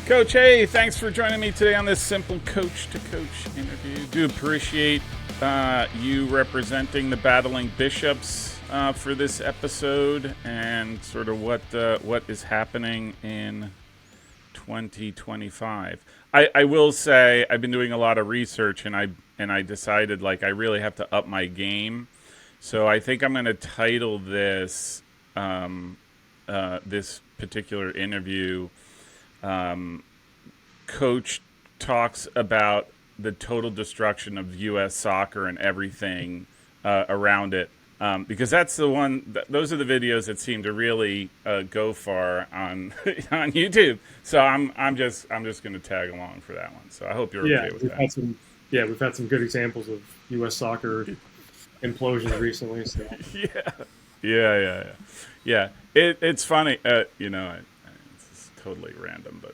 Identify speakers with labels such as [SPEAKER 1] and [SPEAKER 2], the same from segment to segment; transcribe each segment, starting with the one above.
[SPEAKER 1] Coach, hey, thanks for joining me today on this simple coach to coach interview. Do appreciate you representing the Battling Bishops for this episode and sort of what is happening in 2025. I will say I've been doing a lot of research and I decided I really have to up my game. So I think I'm going to title this this particular interview. Coach talks about the total destruction of U.S. soccer and everything around it, because that's the one. Those are the videos that seem to really go far on on YouTube. So I'm just going to tag along for that one. So I hope you're okay with that.
[SPEAKER 2] We've had some good examples of U.S. soccer implosions recently. So.
[SPEAKER 1] Yeah. It's funny. It's totally random, but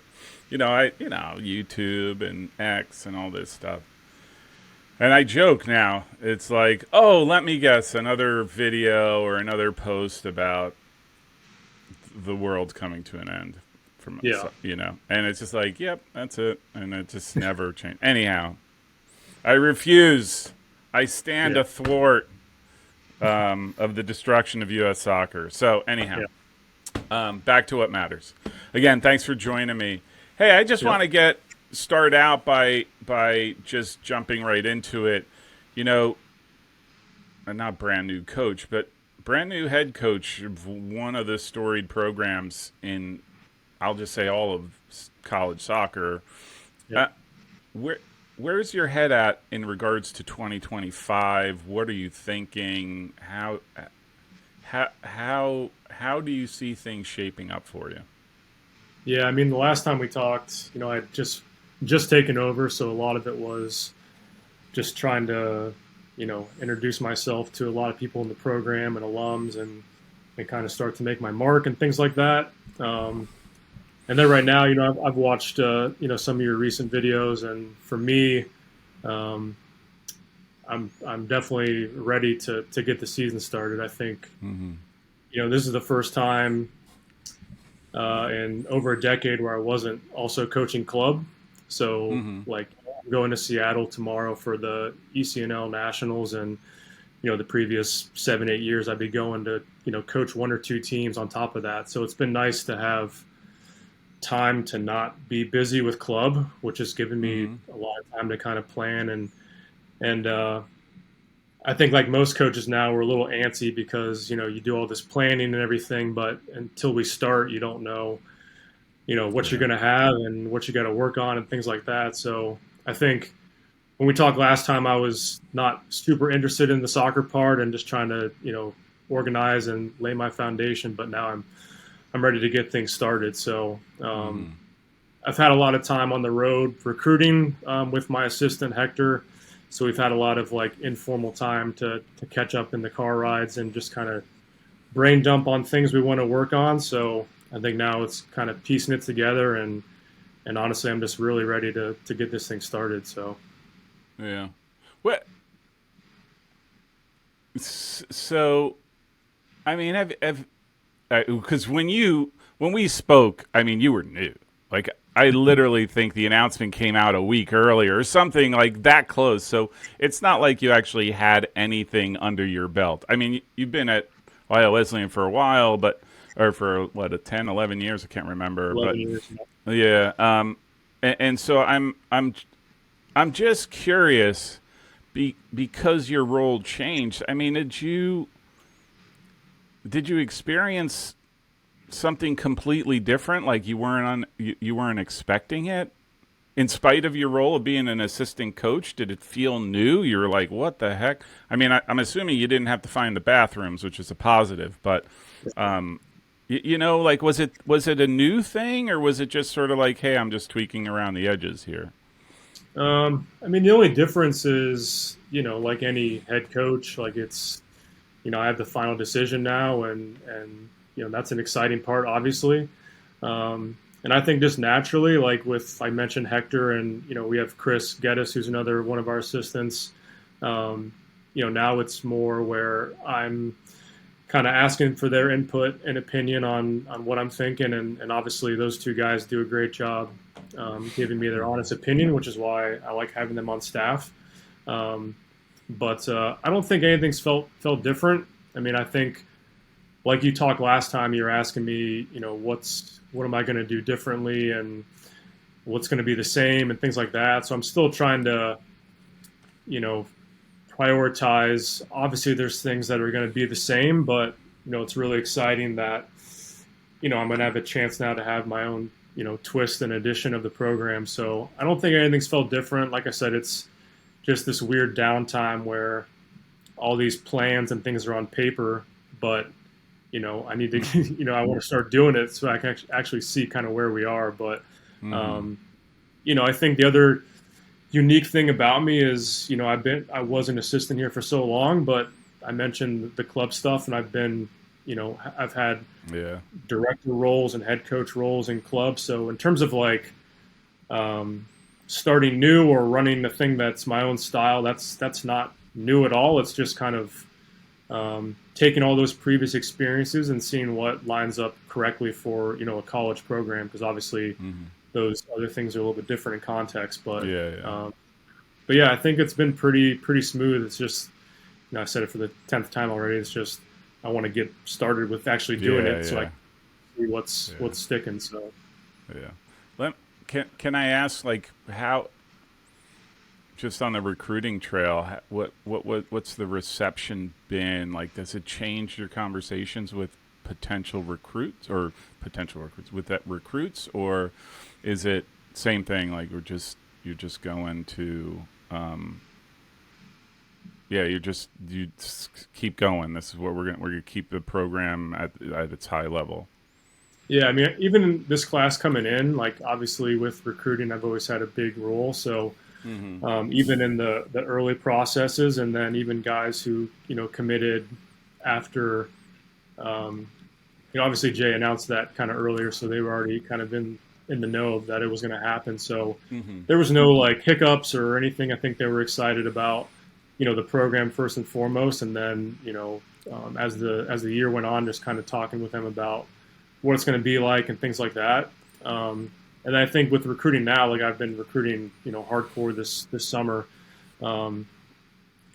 [SPEAKER 1] YouTube and X and all this stuff. And I joke now. It's like, oh, let me guess, another video or another post about the world coming to an end. And it's just like, yep, that's it, and it just never changed. Anyhow, I refuse. I stand athwart of the destruction of U.S. soccer. So anyhow, back to what matters. Again, thanks for joining me. Hey, I just want to start out by just jumping right into it. I'm not brand new coach, but brand new head coach of one of the storied programs in, I'll just say, all of college soccer. Yep. Where's your head at in regards to 2025? What are you thinking? How do you see things shaping up for you?
[SPEAKER 2] Yeah, I mean, the last time we talked, I'd just taken over, so a lot of it was just trying to, introduce myself to a lot of people in the program and alums and kind of start to make my mark and things like that. And then right now, I've watched, some of your recent videos, and for me, I'm definitely ready to get the season started. I think, this is the first time in over a decade where I wasn't also coaching club. So I'm going to Seattle tomorrow for the ECNL Nationals, and the previous 7-8 years I'd be going to coach one or two teams on top of that. So it's been nice to have time to not be busy with club, which has given me a lot of time to kind of plan and I think like most coaches now, we're a little antsy because, you do all this planning and everything, but until we start, you don't know, what you're going to have and what you got to work on and things like that. So I think when we talked last time, I was not super interested in the soccer part and just trying to, organize and lay my foundation. But now I'm ready to get things started. So I've had a lot of time on the road recruiting with my assistant, Hector. So we've had a lot of informal time to catch up in the car rides and just kind of brain dump on things we want to work on. So I think now it's kind of piecing it together, and honestly, I'm just really ready to get this thing started. So,
[SPEAKER 1] yeah. What? So, I mean, because when we spoke, I mean, you were new. I literally think the announcement came out a week earlier or something like that close. So it's not like you actually had anything under your belt. I mean, you've been at Wesleyan for a while, or for 10, 11 years, I can't remember.
[SPEAKER 2] 11 years.
[SPEAKER 1] Yeah. And so I'm just curious because your role changed. I mean, did you experience something completely different, like you weren't expecting it, in spite of your role of being an assistant coach? Did it feel new? You were like, what the heck? I mean, I'm assuming you didn't have to find the bathrooms, which is a positive, but was it a new thing, or was it just sort of like, hey, I'm just tweaking around the edges here?
[SPEAKER 2] I mean, the only difference is, like any head coach, it's, I have the final decision now, and that's an exciting part, obviously. And I think just naturally, I mentioned Hector, and, we have Chris Geddes, who's another one of our assistants. Now it's more where I'm kind of asking for their input and opinion on what I'm thinking. And obviously those two guys do a great job giving me their honest opinion, which is why I like having them on staff. But I don't think anything's felt different. I mean, I think, like you talked last time, you were asking me, what am I going to do differently and what's going to be the same and things like that. So I'm still trying to, prioritize. Obviously, there's things that are going to be the same, but it's really exciting that I'm going to have a chance now to have my own twist and addition of the program. So I don't think anything's felt different. Like I said, it's just this weird downtime where all these plans and things are on paper, but I need to, I want to start doing it so I can actually see kind of where we are. But, I think the other unique thing about me is, I was an assistant here for so long, but I mentioned the club stuff, and I've been, I've had director roles and head coach roles in clubs. So in terms of like starting new or running the thing that's my own style, that's not new at all. It's just kind of taking all those previous experiences and seeing what lines up correctly for a college program, because obviously those other things are a little bit different in context. But yeah, I think it's been pretty smooth. It's just I said it for the 10th time already. It's just I want to get started with actually doing it so I can see what's sticking. So
[SPEAKER 1] can I ask, like, how, just on the recruiting trail, what's the reception been like? Does it change your conversations with potential recruits with that recruits, or is it same thing? Like you're just going to you just keep going. This is what we're gonna keep the program at its high level.
[SPEAKER 2] Yeah, I mean, even this class coming in, like obviously with recruiting, I've always had a big role. So even in the early processes, and then even guys who committed after, obviously Jay announced that kind of earlier, so they were already kind of in the know that it was going to happen. So there was no like hiccups or anything. I think they were excited about the program first and foremost, and then as the year went on, just kind of talking with them about what it's going to be like and things like that. And I think with recruiting now, like I've been recruiting, hardcore this summer. And,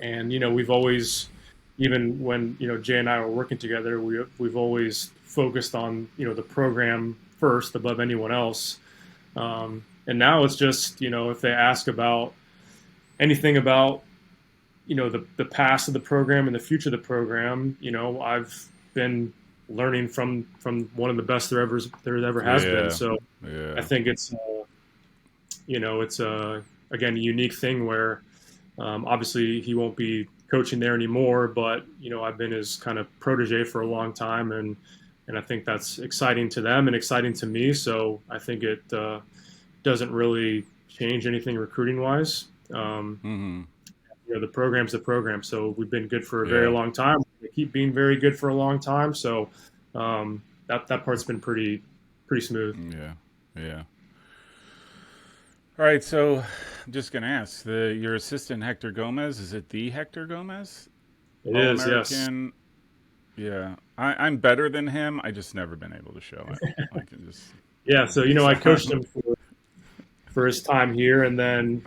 [SPEAKER 2] we've always, even when, Jay and I were working together, we've always focused on, the program first above anyone else. And now it's just, if they ask about anything about, the past of the program and the future of the program, I've been learning from one of the best there ever has been. So I think it's it's again a unique thing where obviously he won't be coaching there anymore, but I've been his kind of protege for a long time, and I think that's exciting to them and exciting to me. So I think it doesn't really change anything recruiting wise. The program's the program. So we've been good for a very long time. They keep being very good for a long time. So that part's been pretty smooth.
[SPEAKER 1] Yeah. All right. So I'm just going to ask, your assistant, Hector Gomez, is it the Hector Gomez?
[SPEAKER 2] It is, yes.
[SPEAKER 1] Yeah. I'm better than him. I just never been able to show it. I can just.
[SPEAKER 2] Yeah. So, I coached him for his time here, and then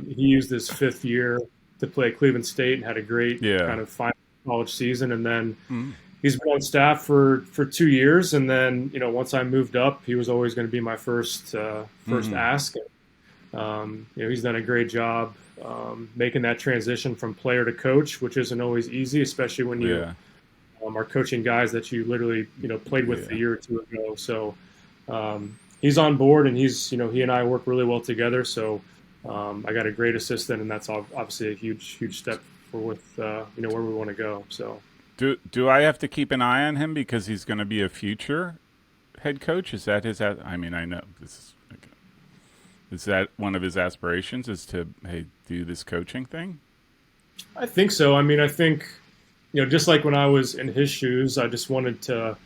[SPEAKER 2] he used his 5th year to play at Cleveland State and had a great kind of final college season. And then he's been on staff for 2 years. And then, once I moved up, he was always going to be my first ask. He's done a great job making that transition from player to coach, which isn't always easy, especially when you are coaching guys that you literally, played with a year or two ago. So he's on board, and he's, he and I work really well together. So I got a great assistant, and that's obviously a huge step with where we want to go. So
[SPEAKER 1] do I have to keep an eye on him because he's going to be a future head coach? Is that his? I mean, I know this is that one of his aspirations, is to do this coaching thing?
[SPEAKER 2] I think so. I mean, I think just like when I was in his shoes, I just wanted to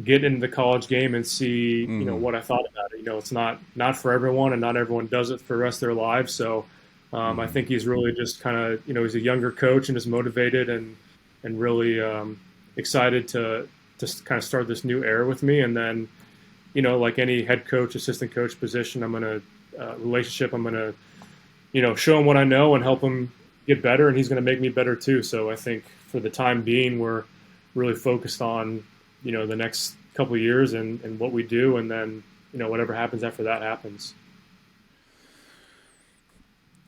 [SPEAKER 2] get into the college game and see what I thought about it. It's not for everyone, and not everyone does it for the rest of their lives. So I think he's really just kind of he's a younger coach and is motivated and really excited to kind of start this new era with me. And then like any head coach, assistant coach position, I'm going to relationship. I'm going to, show him what I know and help him get better, and he's going to make me better too. So I think for the time being, we're really focused on, the next couple of years and what we do, and then, whatever happens after that happens.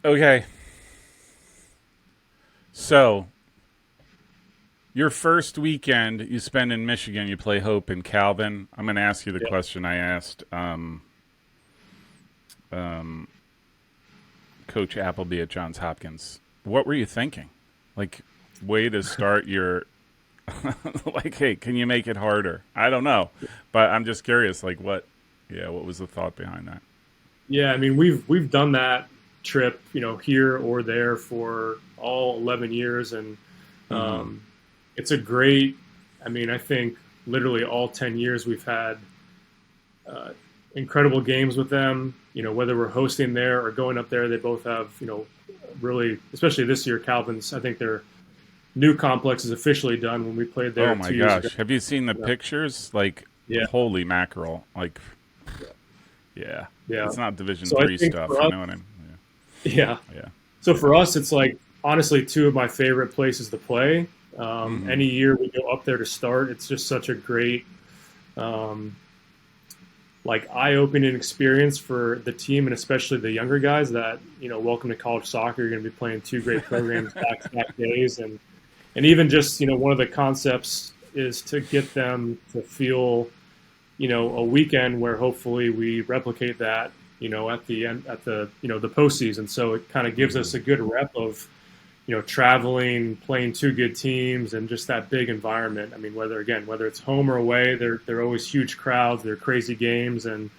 [SPEAKER 1] Okay. So, your first weekend you spend in Michigan, you play Hope and Calvin. I'm going to ask you the question I asked Coach Appleby at Johns Hopkins. What were you thinking? Like, way to start your like, hey, can you make it harder? I don't know, but I'm just curious. Like, what was the thought behind that?
[SPEAKER 2] Yeah, I mean, we've done that trip, here or there for all 11 years, and it's a great. I mean, I think literally all 10 years we've had incredible games with them. Whether we're hosting there or going up there, they both have, really, especially this year, Calvin's. I think their new complex is officially done when we played there.
[SPEAKER 1] Oh my
[SPEAKER 2] 2 years
[SPEAKER 1] gosh!
[SPEAKER 2] ago.
[SPEAKER 1] Have you seen the pictures? Like, holy mackerel! Like, yeah. It's not Division III stuff. You know what I mean?
[SPEAKER 2] Yeah. So for us, it's like honestly two of my favorite places to play. Any year we go up there to start, it's just such a great, like eye-opening experience for the team, and especially the younger guys that, welcome to college soccer. You're going to be playing two great programs back-to-back days. And even just, one of the concepts is to get them to feel, a weekend where hopefully we replicate that, at the end, at the, the postseason. So it kind of gives us a good rep of, traveling, playing two good teams, and just that big environment. I mean, whether it's home or away, they're always huge crowds, they're crazy games, and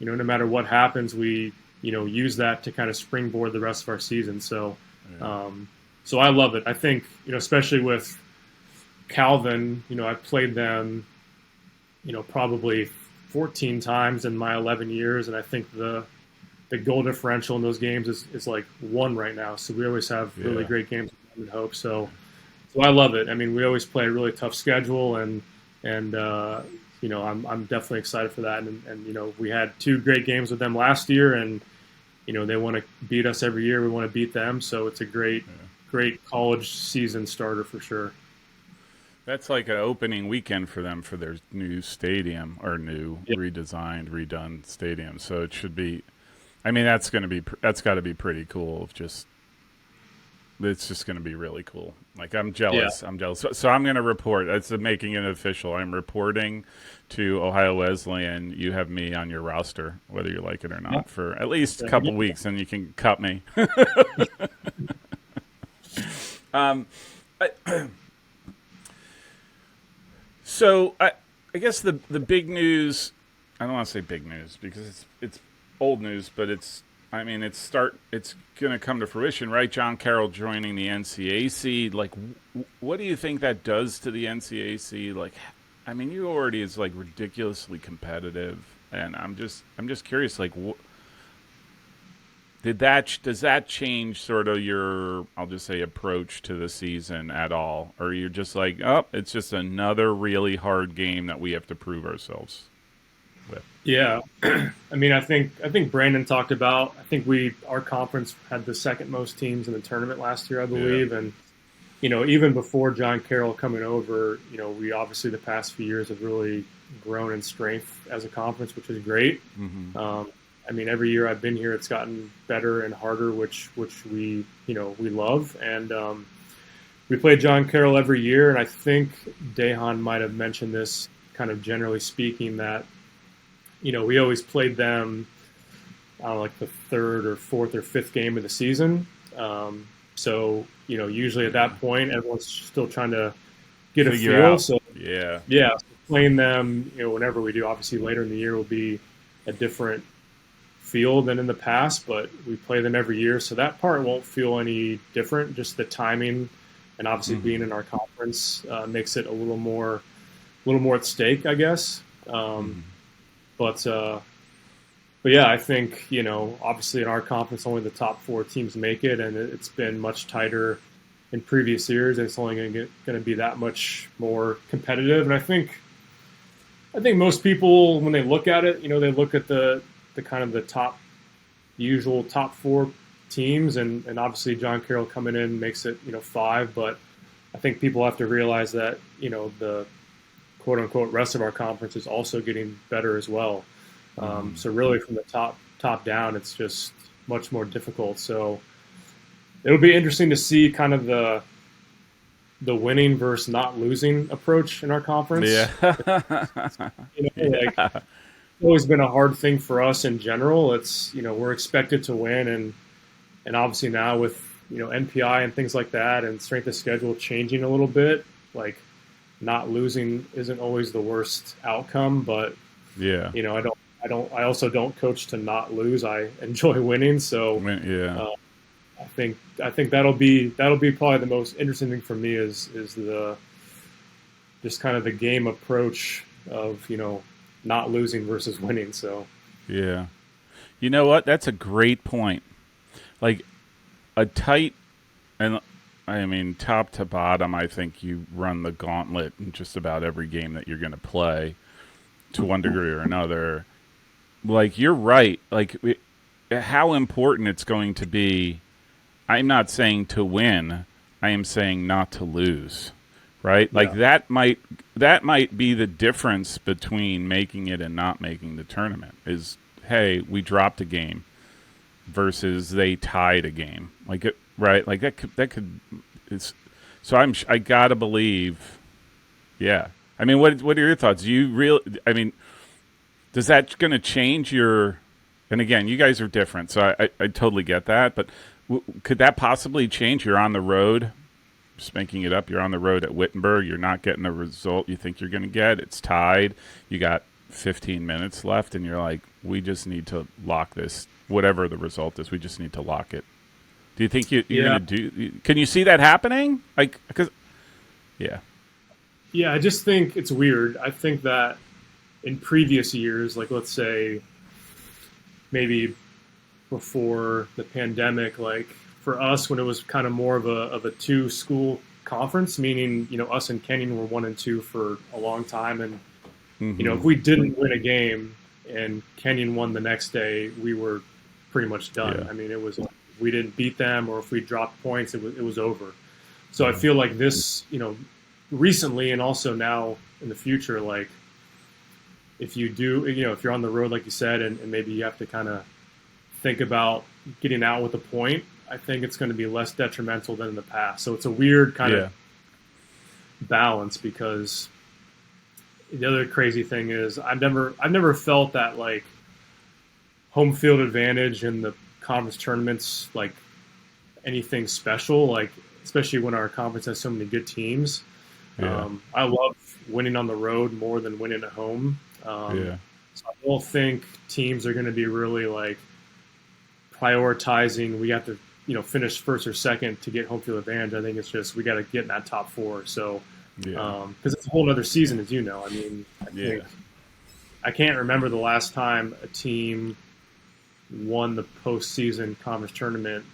[SPEAKER 2] no matter what happens, we use that to kind of springboard the rest of our season. So, so I love it. I think especially with Calvin, I've played them, probably 14 times in my 11 years, and I think the goal differential in those games is like 1 right now. So we always have really great games in Hope. So I love it. I mean, we always play a really tough schedule, and I'm definitely excited for that. And we had 2 great games with them last year, and they want to beat us every year. We want to beat them. So it's a great college season starter for sure.
[SPEAKER 1] That's like an opening weekend for them for their new stadium, or redone stadium. So it should be. I mean, that's got to be pretty cool. It's just going to be really cool. Like, I'm jealous. I'm jealous. So I'm going to report. That's making it official. I'm reporting to Ohio Wesleyan. You have me on your roster, whether you like it or not, for at least a couple weeks, and you can cut me. So I guess the big news. I don't want to say big news because it's old news, but it's going to come to fruition, right? John Carroll joining the NCAC. Like, what do you think that does to the NCAC? Like, I mean, you already is like ridiculously competitive, and I'm just curious, like, does that change sort of your, I'll just say, approach to the season at all, or you're just like, oh, it's just another really hard game that we have to prove ourselves with?
[SPEAKER 2] Yeah, I mean, I think Brandon talked about. I think our conference had the second most teams in the tournament last year, I believe, and even before John Carroll coming over, we obviously the past few years have really grown in strength as a conference, which is great. I mean, every year I've been here, it's gotten better and harder, which we we love, and we play John Carroll every year, and I think Dejan might have mentioned this, kind of generally speaking, that. We always played them, like the 3rd or 4th or 5th game of the season. So, usually at that point, everyone's still trying to get a feel.
[SPEAKER 1] Out.
[SPEAKER 2] So, playing them, whenever we do, obviously later in the year will be a different feel than in the past, but we play them every year. So that part won't feel any different. Just the timing and obviously being in our conference makes it a little more at stake, I guess. But yeah, I think, obviously in our conference, only the top 4 teams make it, and it's been much tighter in previous years, and it's only going to be that much more competitive. And I think, I think most people, when they look at it, they look at the kind of the usual top four teams, and obviously John Carroll coming in makes it, five. But I think people have to realize that, the quote unquote rest of our conference is also getting better as well. So really, from the top down, it's just much more difficult. So it'll be interesting to see kind of the winning versus not losing approach in our conference.
[SPEAKER 1] Yeah.
[SPEAKER 2] Like, it's always been a hard thing for us in general. It's, we're expected to win, and obviously now with, NPI and things like that and strength of schedule changing a little bit, like not losing isn't always the worst outcome, but
[SPEAKER 1] Yeah.
[SPEAKER 2] I also don't coach to not lose. I enjoy winning. So
[SPEAKER 1] Yeah.
[SPEAKER 2] I think that'll be probably the most interesting thing for me is the just kind of the game approach of, not losing versus winning. So
[SPEAKER 1] Yeah. You know what? That's a great point. Like a tight, and I mean, top to bottom, I think you run the gauntlet in just about every game that you're going to play to one degree or another. Like, you're right. Like, how important it's going to be. I'm not saying to win. I am saying not to lose. Right? Like, that might be the difference between making it and not making the tournament is, hey, we dropped a game versus they tied a game. Like, right? Like, that could it's so I got to believe. Yeah. I mean, what are your thoughts? I mean, does that going to change your, and again, you guys are different, so I totally get that, but could that possibly change? You're on the road, just making it up, you're on the road at Wittenberg, you're not getting the result you think you're going to get, it's tied, you got 15 minutes left, and you're like, we just need to lock this, whatever the result is, we just need to lock it. Do you think you're going to do, can you see that happening? Like, because, yeah.
[SPEAKER 2] Yeah, I just think it's weird. I think that in previous years, like let's say maybe before the pandemic, like for us when it was kind of more of a two school conference, meaning, us and Kenyon were 1 and 2 for a long time. And, if we didn't win a game and Kenyon won the next day, we were pretty much done.
[SPEAKER 1] Yeah.
[SPEAKER 2] I mean, it was, we didn't beat them or if we dropped points, it was over. So I feel like this, recently and also now in the future, like if you do, if you're on the road, like you said, and maybe you have to kind of think about getting out with a point, I think it's going to be less detrimental than in the past. So it's a weird kind of balance because the other crazy thing is I've never felt that like home field advantage in the conference tournaments, like anything special, like especially when our conference has so many good teams. I love winning on the road more than winning at home. So I don't think teams are going to be really like prioritizing. We have to, finish first or second to get home field advantage. I think it's just we got to get in that top 4. So because it's a whole other season, as you know. I mean, I think I can't remember the last time a team won the postseason conference tournament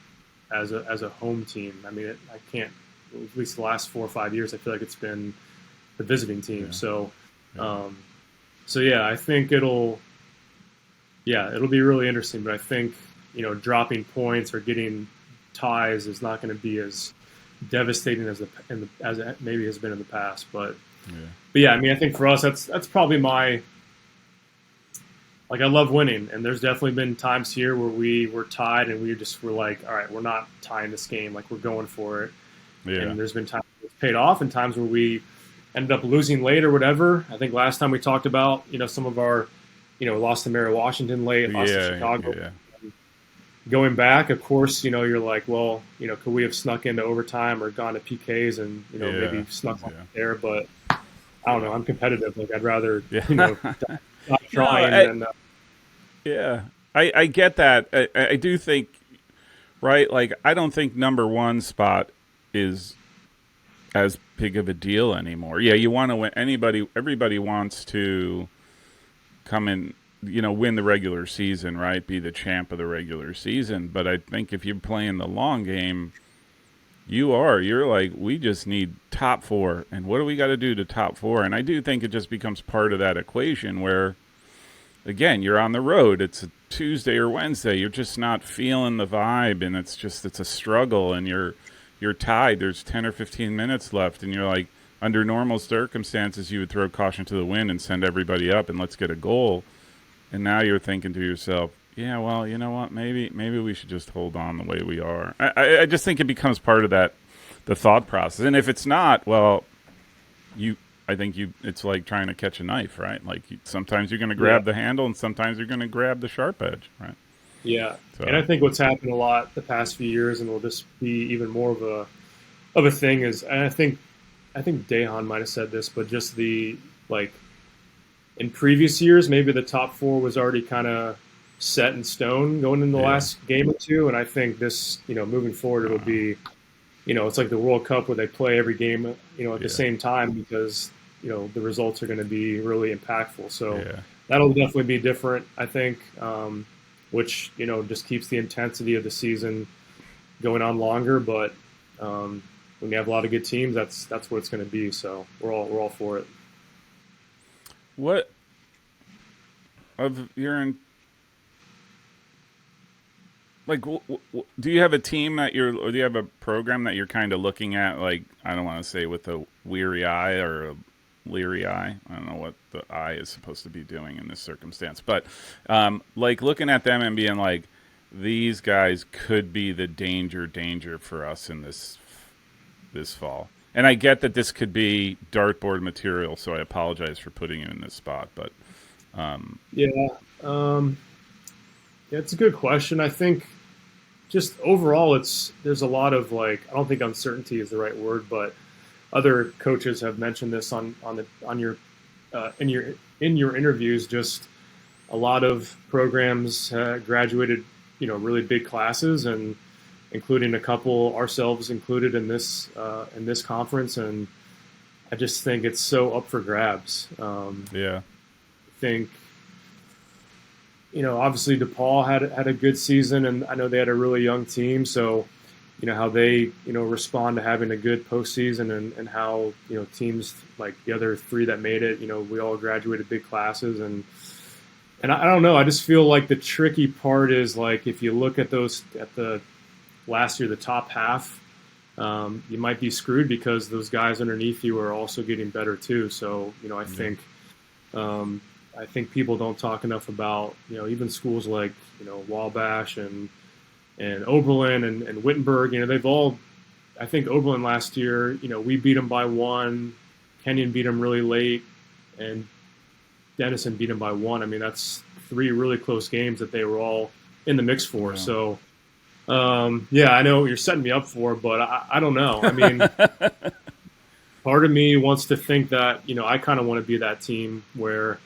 [SPEAKER 2] as a home team. I mean, I can't. At least the last 4 or 5 years, I feel like it's been the visiting team. So, I think it'll be really interesting. But I think dropping points or getting ties is not going to be as devastating as it maybe has been in the past. But I mean, I think for us, that's probably my. Like, I love winning, and there's definitely been times here where we were tied and we just were like, all right, we're not tying this game. Like, we're going for it. And there's been times it's paid off and times where we ended up losing late or whatever. I think last time we talked about, some of our, lost to Mary Washington late, lost to Chicago. Going back, of course, you're like, well, could we have snuck into overtime or gone to PKs and, maybe snuck there. But I don't know. I'm competitive. Like, I'd rather, not trying.
[SPEAKER 1] I get that. I do think, right, like, I don't think number 1 spot is as big of a deal anymore. Yeah, you want to win. Everybody wants to come in, win the regular season, right? Be the champ of the regular season. But I think if you're playing the long game, You're like, we just need top four. And what do we got to do to top four? And I do think it just becomes part of that equation where, again, you're on the road. It's a Tuesday or Wednesday. You're just not feeling the vibe. And it's a struggle. And you're tied. There's 10 or 15 minutes left. And you're like, under normal circumstances, you would throw caution to the wind and send everybody up and let's get a goal. And now you're thinking to yourself, yeah, well, you know what? Maybe we should just hold on the way we are. I just think it becomes part of the thought process. And if it's not, well, it's like trying to catch a knife, right? Like sometimes you're going to grab the handle, and sometimes you're going to grab the sharp edge, right?
[SPEAKER 2] Yeah,
[SPEAKER 1] So.
[SPEAKER 2] and I think what's happened a lot the past few years, and will just be even more of a thing, is, and I think Dejan might have said this, but just the like in previous years, maybe the top four was already kind of set in stone going in the last game or two, and I think this, moving forward, it'll be, it's like the World Cup where they play every game, at the same time, because the results are going to be really impactful. So that'll definitely be different, I think, which just keeps the intensity of the season going on longer. But when you have a lot of good teams, that's what it's going to be. So we're all for it.
[SPEAKER 1] What of your like? Do you have a team or do you have a program that you're kind of looking at? Like, I don't want to say with a weary eye or a leery eye. I don't know what the eye is supposed to be doing in this circumstance, but like looking at them and being like, these guys could be the danger for us in this fall. And I get that this could be dartboard material, so I apologize for putting you in this spot. But
[SPEAKER 2] it's a good question. I think just overall, there's a lot of I don't think uncertainty is the right word, but other coaches have mentioned this in your interviews. Just a lot of programs graduated, really big classes, and including a couple, ourselves included, in this conference, and I just think it's so up for grabs. I think, obviously DePaul had a good season, and I know they had a really young team, so how they respond to having a good postseason, and how teams like the other three that made it, we all graduated big classes, and I don't know, I just feel like the tricky part is, like, if you look at the last year, the top half, you might be screwed because those guys underneath you are also getting better too. So, I think people don't talk enough about, even schools like, Wabash and Oberlin and Wittenberg, they've all, I think Oberlin last year, we beat them by one, Kenyon beat them really late, and Denison beat them by one. I mean, that's three really close games that they were all in the mix for. Yeah. So, I know what you're setting me up for, but I don't know. I mean, part of me wants to think that, I kind of want to be that team where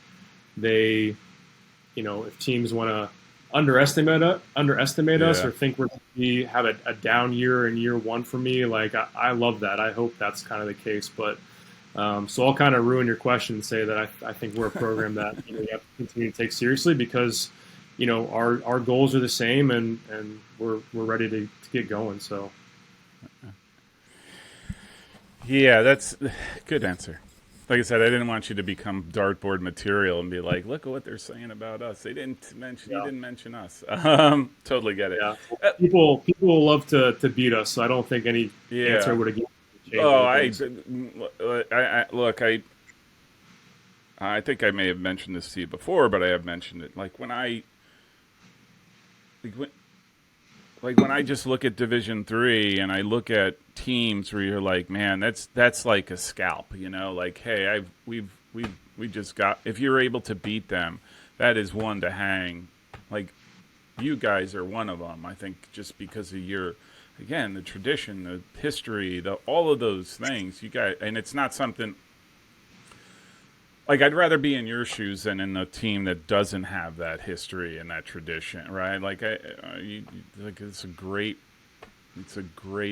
[SPEAKER 2] they, if teams want to underestimate us or think we're going to have a down year in year one for me, like, I love that. I hope that's kind of the case. But so I'll kind of ruin your question and say that I think we're a program that you have to continue to take seriously, because our goals are the same, and we're ready to get going. So
[SPEAKER 1] yeah, that's a good answer. Like I said, I didn't want you to become dartboard material and be like, look at what they're saying about us. They didn't mention you didn't mention us. Totally get it.
[SPEAKER 2] Yeah. People will love to beat us, so I don't think any answer would have given.
[SPEAKER 1] I think I may have mentioned this to you before, but I have mentioned it. Like when I just look at Division III and I look at teams where you're like, man, that's like a scalp, like, hey, we just got, if you're able to beat them, that is one to hang. Like, you guys are one of them. I think just because of your, again, the tradition, the history, all of those things, you guys, and it's not something. Like, I'd rather be in your shoes than in a team that doesn't have that history and that tradition, right? Like, it's a great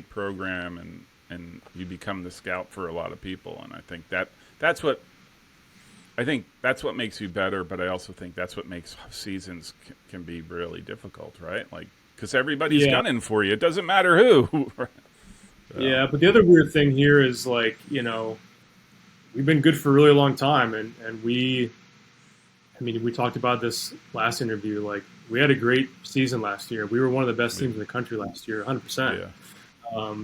[SPEAKER 1] program, and you become the scout for a lot of people, and I think that's what makes you better. But I also think that's what makes seasons can be really difficult, right? Like, because everybody's gunning for you. It doesn't matter who.
[SPEAKER 2] Yeah, but the other weird thing here is like, we've been good for a really long time, and I mean, we talked about this last interview. Like, we had a great season last year. We were one of the best teams in the country last year, 100%.
[SPEAKER 1] Yeah.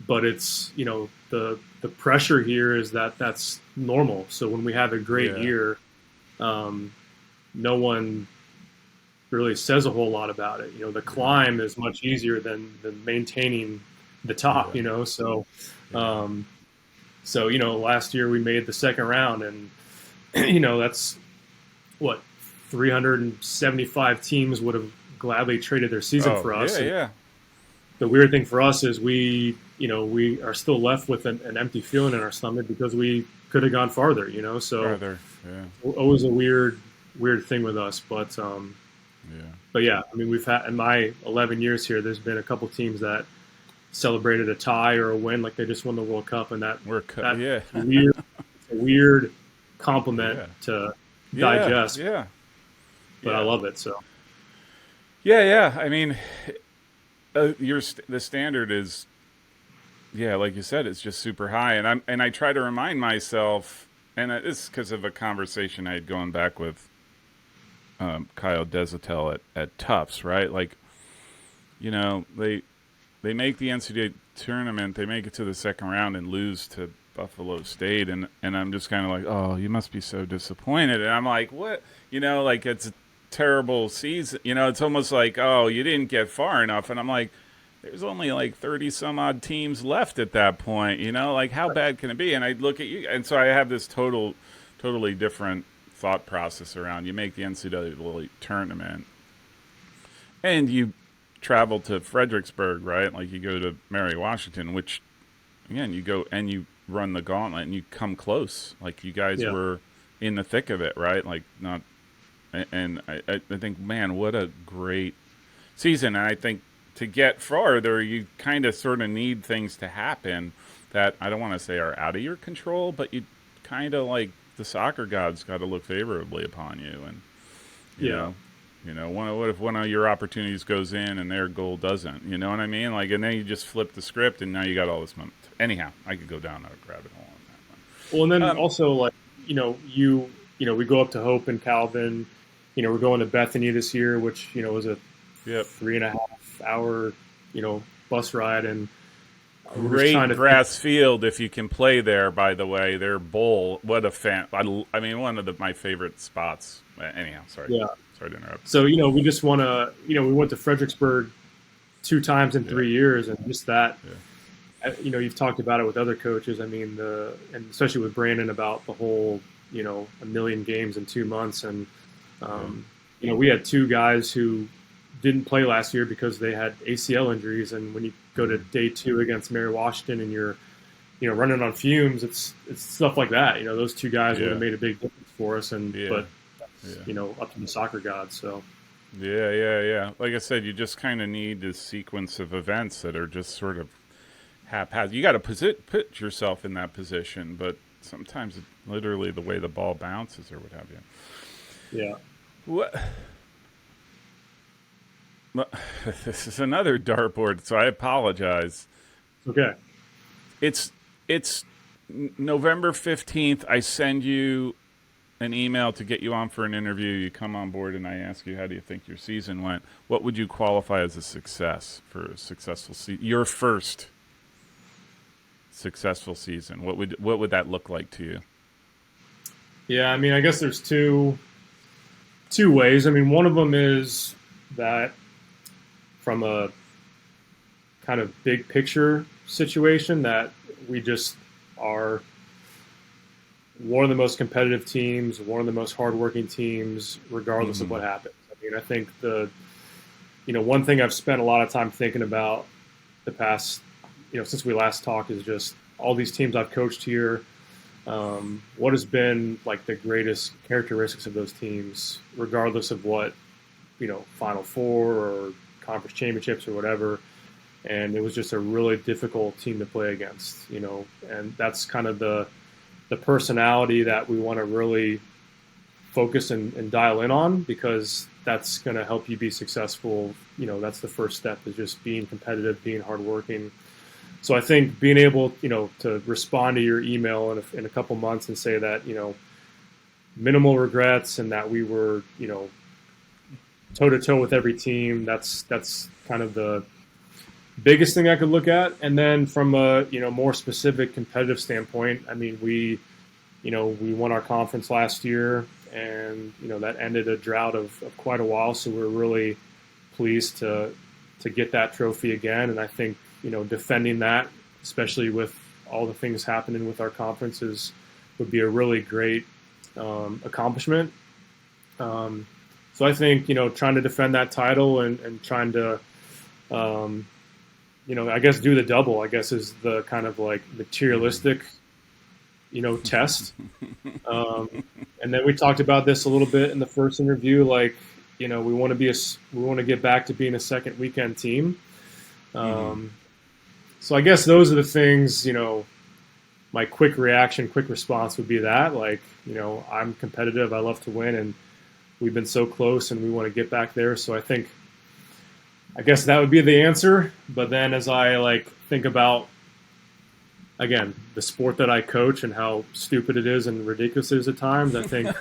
[SPEAKER 2] But it's, the pressure here is that that's normal. So when we have a great year, no one really says a whole lot about it. The climb is much easier than maintaining the top. So last year we made the second round, and that's what 375 teams would have gladly traded their season for us.
[SPEAKER 1] Yeah.
[SPEAKER 2] The weird thing for us is we are still left with an empty feeling in our stomach because we could have gone farther. So always a weird thing with us, but yeah, I mean, we've had, in my 11 years here, there's been a couple teams that celebrated a tie or a win, like they just won the World Cup, and that's a weird compliment to digest. But I love it. So
[SPEAKER 1] I mean, the standard is, like you said, it's just super high, and I try to remind myself, and it's because of a conversation I had going back with Kyle Desatel at Tufts, right? Like, they make the NCAA tournament, they make it to the second round and lose to Buffalo State, and I'm just kind of like, oh, you must be so disappointed. And I'm like, what? Like, it's a terrible season. It's almost like, oh, you didn't get far enough. And I'm like, there's only like 30 some odd teams left at that point. Like, how bad can it be? And I look at you, and so I have this totally different thought process around, you make the NCAA tournament and you travel to Fredericksburg, right? Like, you go to Mary Washington, which, again, you go and you run the gauntlet and you come close. Like, you guys were in the thick of it, right? Like, not, and I think, man, what a great season. And I think to get farther, you kind of sort of need things to happen that I don't want to say are out of your control, but you kind of, like, the soccer gods got to look favorably upon you. And, you know, what if one of your opportunities goes in and their goal doesn't? You know what I mean? Like, and then you just flip the script, and now you got all this momentum. Anyhow, I could go down a rabbit hole on that one.
[SPEAKER 2] Well, and then also, like, we go up to Hope and Calvin. We're going to Bethany this year, which, was a 3.5 hour, bus ride. And
[SPEAKER 1] great grass field if you can play there, by the way. Their bowl, what a fan. I mean, one of my favorite spots. Anyhow, sorry. Yeah. Sorry to interrupt.
[SPEAKER 2] So, we just want to, we went to Fredericksburg 2 times in 3 years, and just that, you've talked about it with other coaches. I mean, and especially with Brandon about the whole, 1 million games in 2 months. And, we had 2 guys who didn't play last year because they had ACL injuries. And when you go to day 2 against Mary Washington and you're, running on fumes, it's stuff like that. Those 2 guys would have made a big difference for us. But up to the soccer gods. So.
[SPEAKER 1] Yeah. Like I said, you just kind of need this sequence of events that are just sort of haphazard. You got to put yourself in that position, but sometimes it's literally the way the ball bounces or what have you.
[SPEAKER 2] Yeah.
[SPEAKER 1] What? This is another dartboard, so I apologize.
[SPEAKER 2] Okay.
[SPEAKER 1] It's November 15th. I send you an email to get you on for an interview. You come on board, and I ask you, how do you think your season went? What would you qualify as a success for a successful season? Your first successful season. What would that look like to you?
[SPEAKER 2] Yeah, I mean, I guess there's two ways. I mean, one of them is that from a kind of big picture situation, that we just are one of the most competitive teams, one of the most hardworking teams, regardless of what happens. I mean, I think one thing I've spent a lot of time thinking about the past, since we last talked, is just all these teams I've coached here. What has been like the greatest characteristics of those teams, regardless of what, Final Four or conference championships or whatever. And it was just a really difficult team to play against, and that's kind of the personality that we want to really focus and dial in on, because that's going to help you be successful. That's the first step, is just being competitive, being hardworking. So I think being able, to respond to your email in a couple months and say that, minimal regrets and that we were, toe to toe with every team. That's kind of the biggest thing I could look at. And then from a, more specific competitive standpoint, I mean, we won our conference last year, and, that ended a drought of quite a while. So we're really pleased to get that trophy again. And I think, defending that, especially with all the things happening with our conferences, would be a really great accomplishment. So I think, trying to defend that title and trying to, I guess do the double, I guess, is the kind of like materialistic, test. And then we talked about this a little bit in the first interview. Like, we want to get back to being a second weekend team. So I guess those are the things, my quick response would be that, like, I'm competitive. I love to win, and we've been so close, and we want to get back there. So I guess that would be the answer. But then as I think about, again, the sport that I coach and how stupid it is and ridiculous it is at times, I think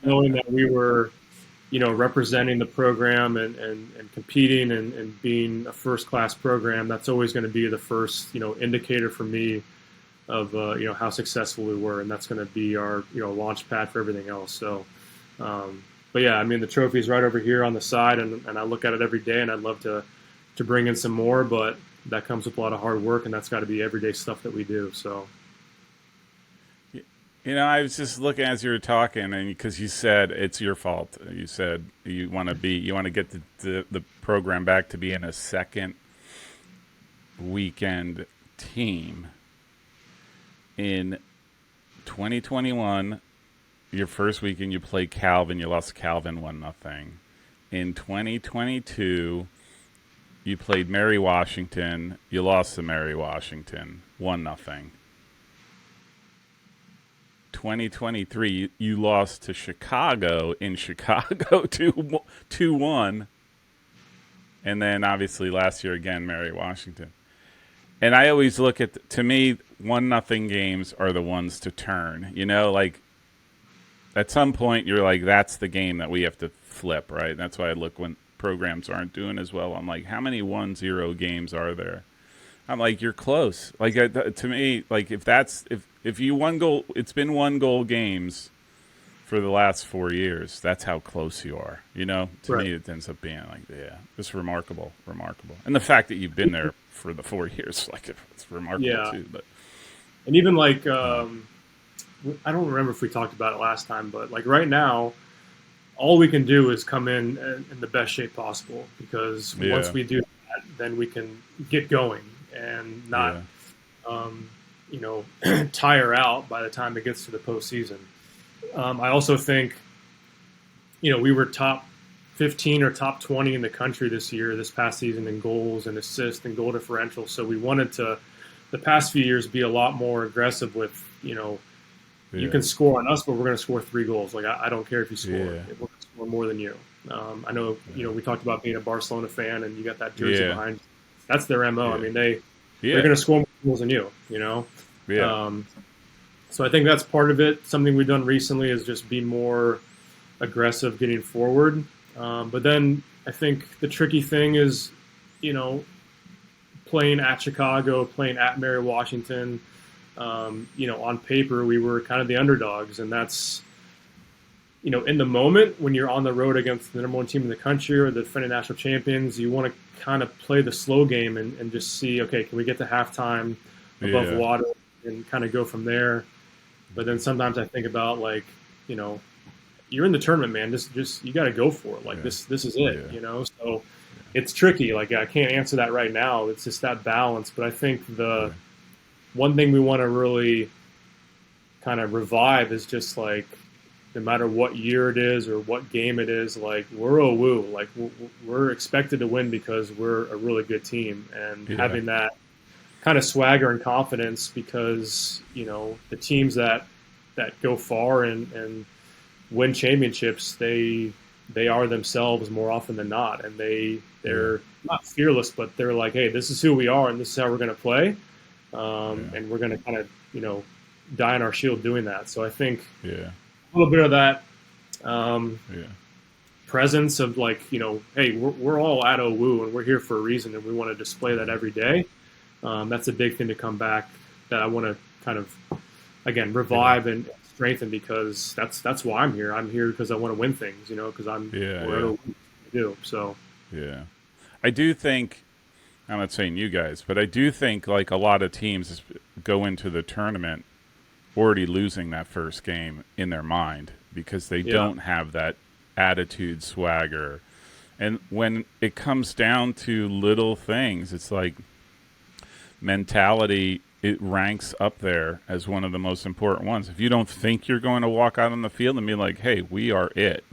[SPEAKER 2] knowing that we were, representing the program and competing and being a first-class program, that's always going to be the first, indicator for me of, how successful we were. And that's going to be our, launch pad for everything else. So, but yeah, I mean, the trophy is right over here on the side, and I look at it every day, and I'd love to bring in some more, but that comes with a lot of hard work, and that's got to be everyday stuff that we do. So,
[SPEAKER 1] I was just looking as you were talking, and because you said it's your fault. You said you want to get the program back to being a second weekend team. In 2021, your first weekend, you played Calvin. You lost Calvin 1-0. In 2022, you played Mary Washington. You lost to Mary Washington 1-0. 2023, you lost to Chicago in Chicago 2-1. And then obviously last year again, Mary Washington. And I always look at, to me, 1-0 games are the ones to turn. Like at some point you're like, that's the game that we have to flip, right? That's why I look when programs aren't doing as well. I'm like, how many 1-0 games are there? I'm like, you're close. Like to me, like if you one goal, it's been 1-goal games for the last 4 years. That's how close you are. To me, it ends up being like, yeah, it's remarkable. And the fact that you've been there for the 4 years, like it's remarkable too. But
[SPEAKER 2] and even I don't remember if we talked about it last time, but like right now, all we can do is come in the best shape possible, because once we do that, then we can get going and not, tire out by the time it gets to the postseason. I also think, we were top 15 or top 20 in the country this past season in goals and assists and goal differential. So we wanted to, the past few years, be a lot more aggressive with, you can score on us, but we're going to score 3 goals. Like, I don't care if you score. We're going to score more than you. I know, we talked about being a Barcelona fan, and you got that jersey behind. That's their MO. I mean, they're going to score more goals than you, So I think that's part of it. Something we've done recently is just be more aggressive getting forward. But then I think the tricky thing is, playing at Chicago, playing at Mary Washington. On paper, we were kind of the underdogs, and that's, in the moment when you're on the road against the number 1 team in the country or the defending national champions, you want to kind of play the slow game and just see, okay, can we get to halftime above water and kind of go from there. But then sometimes I think about, like, you're in the tournament, man. Just you got to go for it. Like this is it, So it's tricky. Like, I can't answer that right now. It's just that balance. But I think the one thing we want to really kind of revive is just, like, no matter what year it is or what game it is, like, we're OWU. Like, we're expected to win because we're a really good team. And having that kind of swagger and confidence, because, the teams that go far and win championships, they they are themselves more often than not, and they're not fearless, but they're like, hey, this is who we are, and this is how we're going to play, and we're going to kind of die on our shield doing that. So I think a little bit of that presence of like, hey, we're all at OWU and we're here for a reason, and we want to display that every day. That's a big thing to come back that I want to kind of again revive and strengthen, because that's why I'm here. I'm here because I want to win things, because we're at do. So
[SPEAKER 1] I do think, I'm not saying you guys, but I do think like a lot of teams go into the tournament already losing that first game in their mind because they don't have that attitude, swagger. And when it comes down to little things, it's like mentality, it ranks up there as one of the most important ones. If you don't think you're going to walk out on the field and be like, hey, we are it.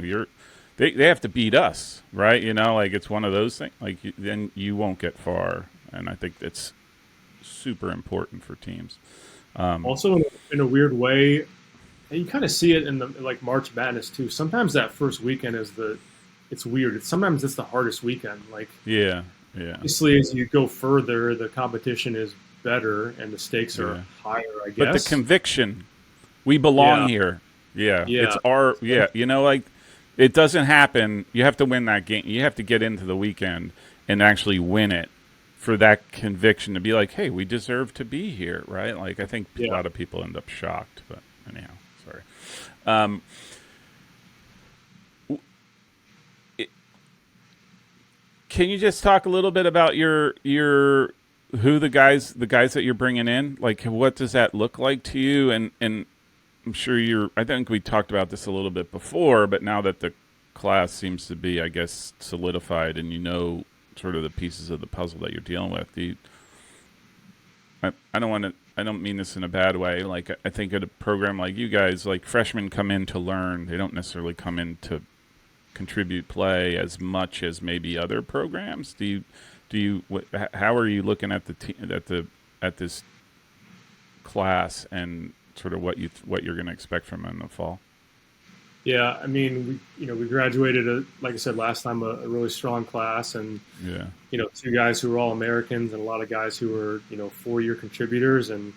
[SPEAKER 1] They have to beat us, right? Like it's one of those things. Like then you won't get far. And I think it's super important for teams.
[SPEAKER 2] Also, in a weird way, you kind of see it in the like March Madness too. Sometimes that first weekend it's weird. Sometimes it's the hardest weekend. Like obviously, as you go further, the competition is better and the stakes are higher, I guess.
[SPEAKER 1] But the conviction, we belong here. It's our like it doesn't happen. You have to win that game. You have to get into the weekend and actually win it for that conviction to be like, hey, we deserve to be here, right? Like I think a lot of people end up shocked, but anyhow, sorry. Can you just talk a little bit about the guys that you're bringing in? Like, what does that look like to you? And I'm sure I think we talked about this a little bit before, but now that the class seems to be, I guess, solidified and sort of the pieces of the puzzle that you're dealing with, I don't mean this in a bad way. Like, I think at a program like you guys, like freshmen come in to learn. They don't necessarily come in to contribute play as much as maybe other programs. How are you looking at at this class and sort of what you're going to expect from them in the fall?
[SPEAKER 2] Yeah, I mean, we graduated, like I said last time, a really strong class, and two guys who were all Americans and a lot of guys who were 4-year contributors, and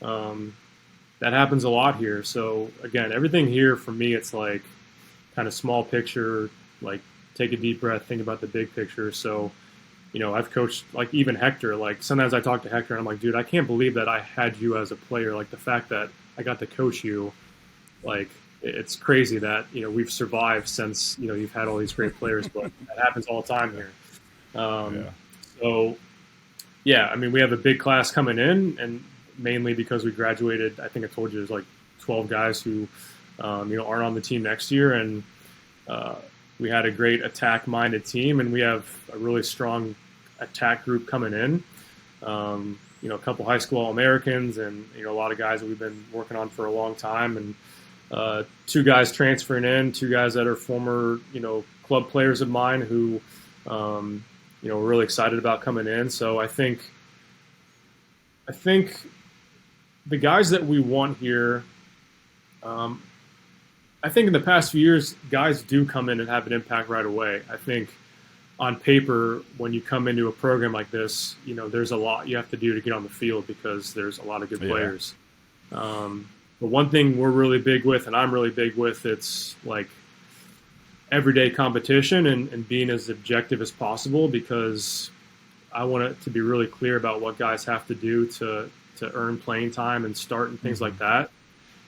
[SPEAKER 2] that happens a lot here. So again, everything here for me, it's like kind of small picture, like take a deep breath, think about the big picture. So I've coached like even Hector. Like sometimes I talk to Hector and I'm like, dude, I can't believe that I had you as a player. Like the fact that I got to coach you, like. It's crazy that we've survived since you've had all these great players, but that happens all the time here. So I mean, we have a big class coming in, and mainly because we graduated. I think I told you there's like 12 guys who aren't on the team next year, and we had a great attack-minded team, and we have a really strong attack group coming in. A couple high school All-Americans, and a lot of guys that we've been working on for a long time, and 2 guys transferring in, 2 guys that are former, club players of mine who, we're really excited about coming in. So I think the guys that we want here, I think in the past few years, guys do come in and have an impact right away. I think on paper, when you come into a program like this, there's a lot you have to do to get on the field because there's a lot of good players. But one thing we're really big with, and I'm really big with, it's like everyday competition and being as objective as possible, because I want it to be really clear about what guys have to do to earn playing time and start and things like that.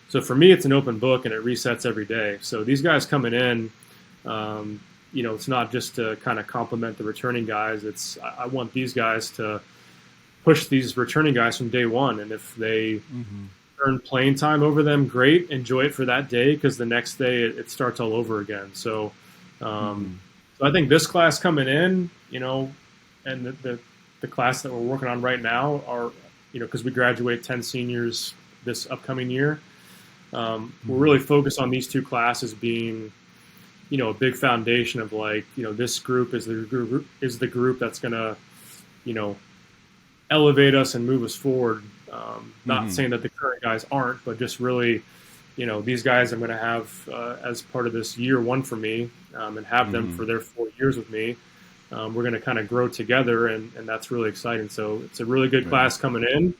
[SPEAKER 2] So for me, it's an open book and it resets every day. So these guys coming in, it's not just to kind of complement the returning guys. I want these guys to push these returning guys from day one. And if they earn playing time over them, great, enjoy it for that day, because the next day it starts all over again. So, so I think this class coming in, and the class that we're working on right now are, because we graduate 10 seniors this upcoming year, we're really focused on these 2 classes being, a big foundation of like, this group is the group that's going to, elevate us and move us forward. Not saying that the current guys aren't, but just really these guys I'm going to have as part of this year one for me, and have them for their 4 years with me. We're going to kind of grow together, and that's really exciting. So it's a really good class coming in.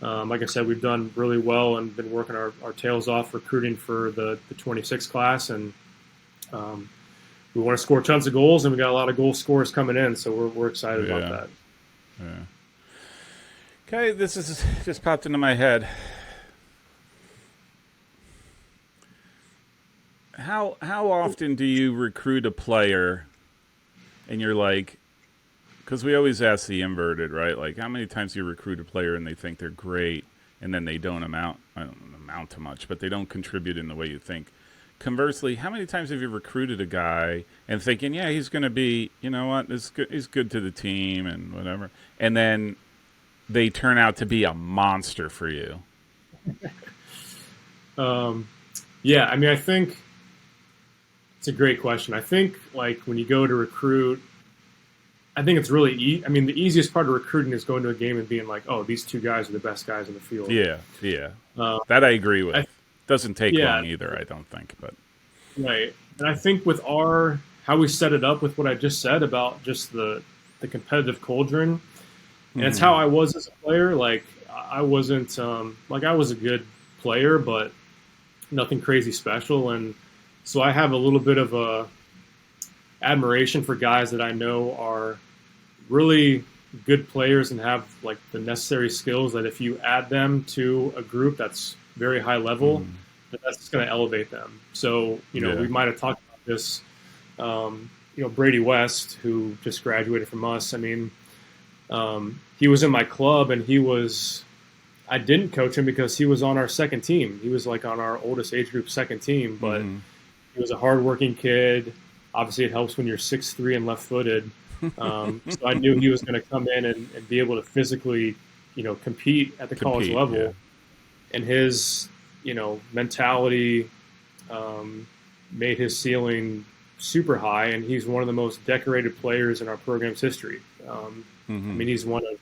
[SPEAKER 2] Like I said, we've done really well and been working our tails off recruiting for the 26 class, and we want to score tons of goals, and we got a lot of goal scorers coming in, so we're excited about that.
[SPEAKER 1] Yeah. Okay, this is just popped into my head. How often do you recruit a player and you're like, because we always ask the inverted, right? Like, how many times do you recruit a player and they think they're great and then they don't amount to much, but they don't contribute in the way you think? Conversely, how many times have you recruited a guy and thinking, yeah, he's going to be, you know what, he's good to the team and whatever, and then they turn out to be a monster for you?
[SPEAKER 2] Yeah, I mean, I think it's a great question. I think, like, when you go to recruit, I think it's really easy. I mean, the easiest part of recruiting is going to a game and being like, oh, these two guys are the best guys in the field.
[SPEAKER 1] Yeah. That I agree with. Doesn't take long either, I don't think. But
[SPEAKER 2] right. And I think with how we set it up with what I just said about just the competitive cauldron, and it's how I was as a player. Like, I wasn't, I was a good player, but nothing crazy special. And so I have a little bit of a admiration for guys that I know are really good players and have like the necessary skills that if you add them to a group that's very high level, that's going to elevate them. So, we might have talked about this, Brady West, who just graduated from us. I mean, he was in my club, and I didn't coach him because he was on our second team. He was like on our oldest age group second team, but he was a hardworking kid. Obviously, it helps when you're 6'3" and left-footed. So I knew he was going to come in and be able to physically, compete at the college level. Yeah. And his, mentality made his ceiling super high, and he's one of the most decorated players in our program's history. I mean, he's one of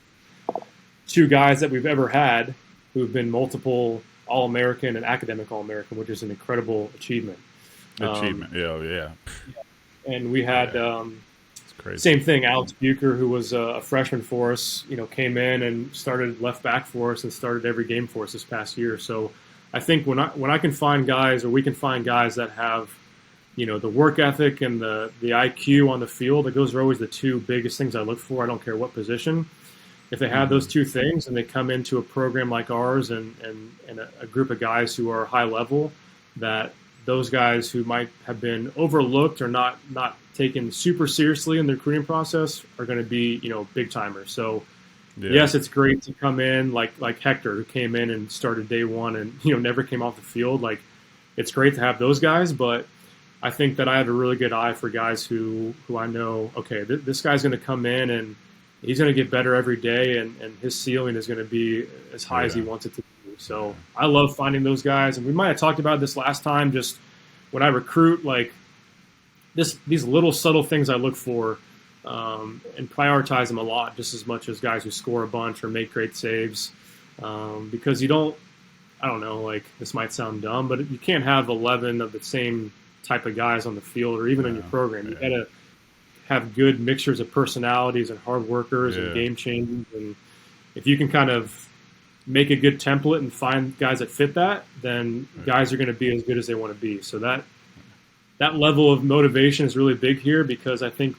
[SPEAKER 2] two guys that we've ever had who've been multiple All-American and academic All-American, which is an incredible achievement. Yeah. And we had same thing. Alex Bucher, who was a freshman for us, came in and started left back for us and started every game for us this past year. So I think when I can find guys, or we can find guys that have, the work ethic and the IQ on the field, those are always the two biggest things I look for. I don't care what position. If they have those two things and they come into a program like ours and a group of guys who are high level, that those guys who might have been overlooked or not taken super seriously in the recruiting process are going to be, big timers. So yes, it's great to come in like Hector, who came in and started day one and, never came off the field. Like, it's great to have those guys, but I think that I have a really good eye for guys who I know, okay, this guy's going to come in and he's going to get better every day, and his ceiling is going to be as high as he wants it to be. So I love finding those guys, and we might have talked about this last time. Just when I recruit, like these little subtle things I look for and prioritize them a lot, just as much as guys who score a bunch or make great saves, because I don't know, like, this might sound dumb, but you can't have 11 of the same type of guys on the field or even in your program. You got to have good mixtures of personalities and hard workers and game changers, and if you can kind of make a good template and find guys that fit that, then guys are going to be as good as they want to be. So that level of motivation is really big here, because I think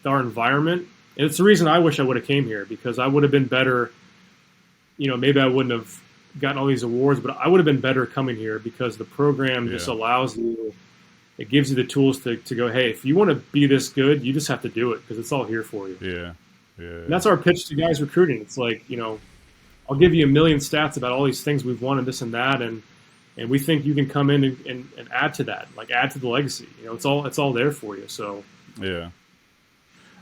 [SPEAKER 2] our environment, and it's the reason I wish I would have came here, because I would have been better. Maybe I wouldn't have gotten all these awards, but I would have been better coming here, because the program just allows you, it gives you the tools to go, hey, if you want to be this good, you just have to do it, because it's all here for you.
[SPEAKER 1] Yeah.
[SPEAKER 2] And that's our pitch to guys recruiting. It's like, I'll give you a million stats about all these things we've won and this and that, and we think you can come in and add to that, like add to the legacy. It's all there for you. So
[SPEAKER 1] yeah,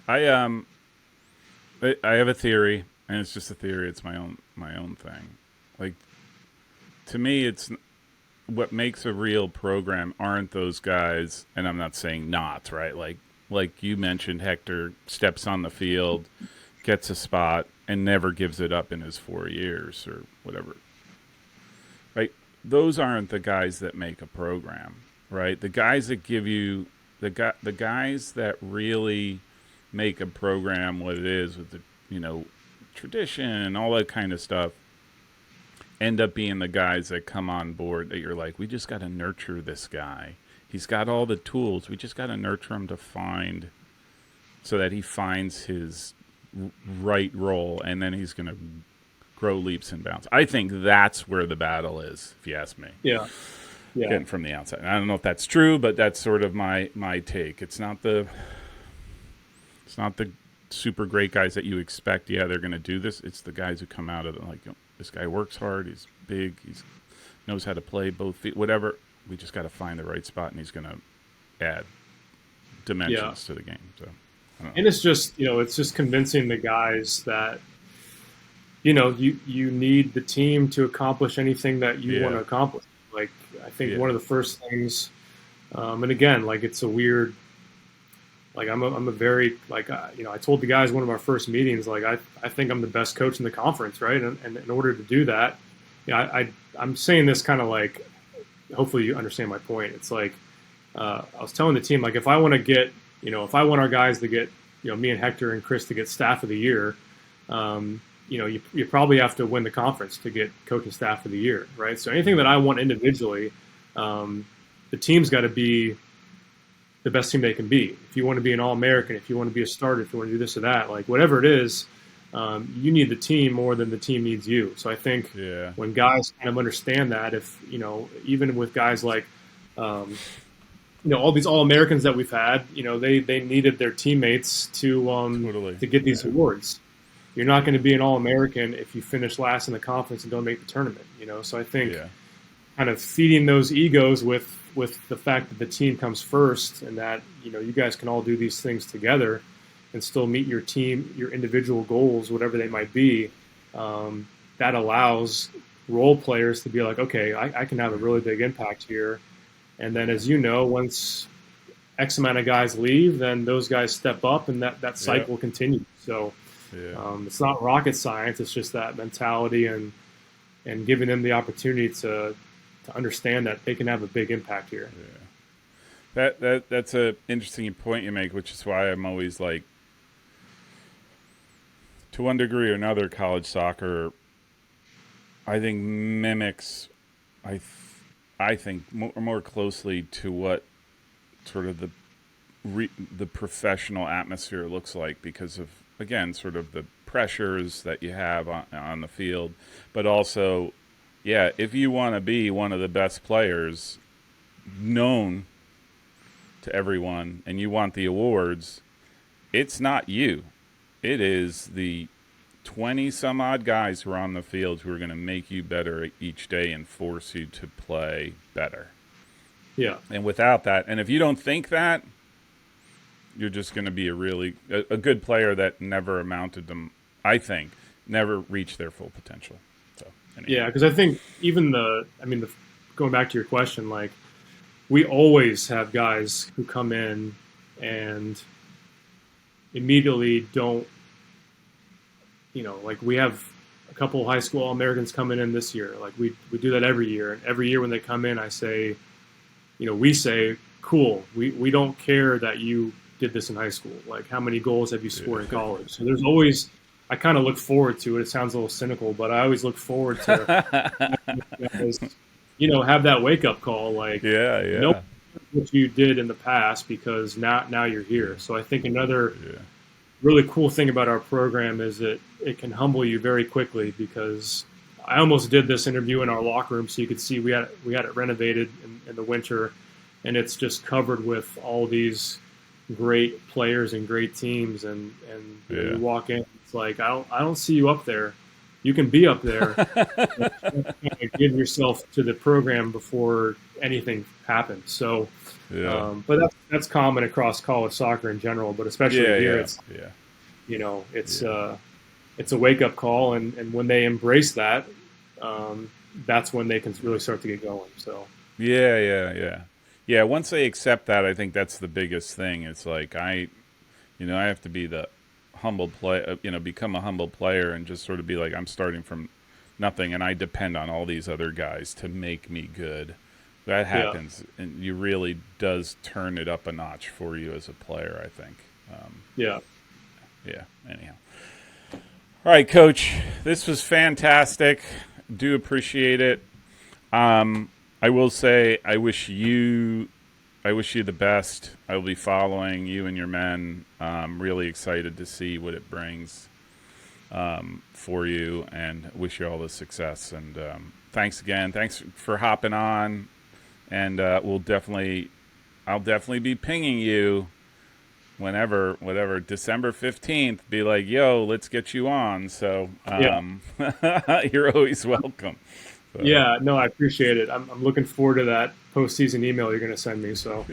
[SPEAKER 1] I have a theory, and it's just a theory. It's my own thing. Like, to me, it's what makes a real program aren't those guys, and I'm not saying not, right? Like you mentioned, Hector steps on the field, gets a spot, and never gives it up in his 4 years or whatever. Right? those aren't the guys that make a program, right? The guys that give you the guys that really make a program what it is with the tradition and all that kind of stuff end up being the guys that come on board that you're like, we just got to nurture this guy. He's got all the tools. We just got to nurture him so that he finds his right role, and then he's going to grow leaps and bounds. I think that's where the battle is, if you ask me.
[SPEAKER 2] Yeah.
[SPEAKER 1] Getting from the outside. And I don't know if that's true, but that's sort of my take. It's not the super great guys that you expect. Yeah, they're going to do this. It's the guys who come out of it like, this guy works hard. He's big. He knows how to play both feet. Whatever. We just got to find the right spot, and he's going to add dimensions to the game. So,
[SPEAKER 2] and it's just it's just convincing the guys that you need the team to accomplish anything that you want to accomplish. Like, I think one of the first things, and again, like, it's a weird. Like, I'm a very, like, I told the guys one of our first meetings, like, I think I'm the best coach in the conference, right? And in order to do that, I'm saying this kind of like, hopefully you understand my point. It's like, I was telling the team, like, if I want our guys to get, me and Hector and Chris to get staff of the year, you probably have to win the conference to get coaching staff of the year, right? So anything that I want individually, the team's got to be the best team they can be. If you want to be an All-American, if you want to be a starter, if you want to do this or that, like, whatever it is, you need the team more than the team needs you. So I think when guys kind of understand that, if, even with guys like, all these All-Americans that we've had, they needed their teammates to get these awards. You're not going to be an All-American if you finish last in the conference and don't make the tournament, So I think kind of feeding those egos with the fact that the team comes first and that, you guys can all do these things together and still meet your individual goals, whatever they might be, that allows role players to be like, okay, I can have a really big impact here. And then, as once X amount of guys leave, then those guys step up and that cycle continues. So it's not rocket science. It's just that mentality and giving them the opportunity to understand that they can have a big impact here.
[SPEAKER 1] That's a interesting point you make, which is why I'm always like, to one degree or another, college soccer, I think, mimics, I think more closely to what sort of the professional atmosphere looks like, because of, again, sort of the pressures that you have on the field, but also, if you want to be one of the best players known to everyone and you want the awards, it's not you. It is the 20-some-odd guys who are on the field who are going to make you better each day and force you to play better.
[SPEAKER 2] Yeah.
[SPEAKER 1] And without that, and if you don't think that, you're just going to be a good player that never amounted to, I think, never reached their full potential. So anyway.
[SPEAKER 2] Yeah, because I think even going back to your question, like, we always have guys who come in and immediately don't, like, we have a couple high school All-Americans coming in this year. Like, we do that every year. And every year when they come in, I say, we say, cool, we don't care that you did this in high school. Like, how many goals have you scored in college? So there's always, I kind of look forward to it. It sounds a little cynical, but I always look forward to, have that wake-up call. Like, know what you did in the past, because now you're here. So I think another really cool thing about our program is that it can humble you very quickly, because I almost did this interview in our locker room so you could see we had it renovated in the winter, and it's just covered with all these great players and great teams, and you walk in, it's like, I don't see you up there. You can be up there. Give yourself to the program before anything happens. So, but that's common across college soccer in general, but especially here, it's it's a wake up call, and when they embrace that, that's when they can really start to get going. So
[SPEAKER 1] once they accept that, I think that's the biggest thing. It's like, I have to be the humble play, become a humble player, and just sort of be like, I'm starting from nothing, and I depend on all these other guys to make me good. That happens, and you really does turn it up a notch for you as a player, I think.
[SPEAKER 2] Yeah.
[SPEAKER 1] Anyhow. All right, Coach. This was fantastic. Do appreciate it. I will say I wish you the best. I will be following you and your men. Really excited to see what it brings for you, and wish you all the success. And thanks again. Thanks for hopping on. And I'll definitely be pinging you whatever, December 15th, be like, yo, let's get you on. So you're always welcome. So.
[SPEAKER 2] Yeah, no, I appreciate it. I'm looking forward to that postseason email you're going to send me. So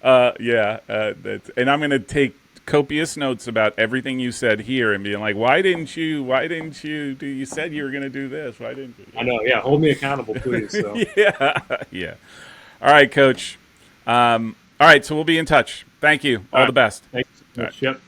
[SPEAKER 1] and I'm going to take copious notes about everything you said here and being like, why didn't you you said you were going to do this. Why didn't you?
[SPEAKER 2] I know. Yeah. Hold me accountable, please. So.
[SPEAKER 1] Yeah. All right, Coach. All right. So we'll be in touch. Thank you. All the best.
[SPEAKER 2] Thanks so much. Yep.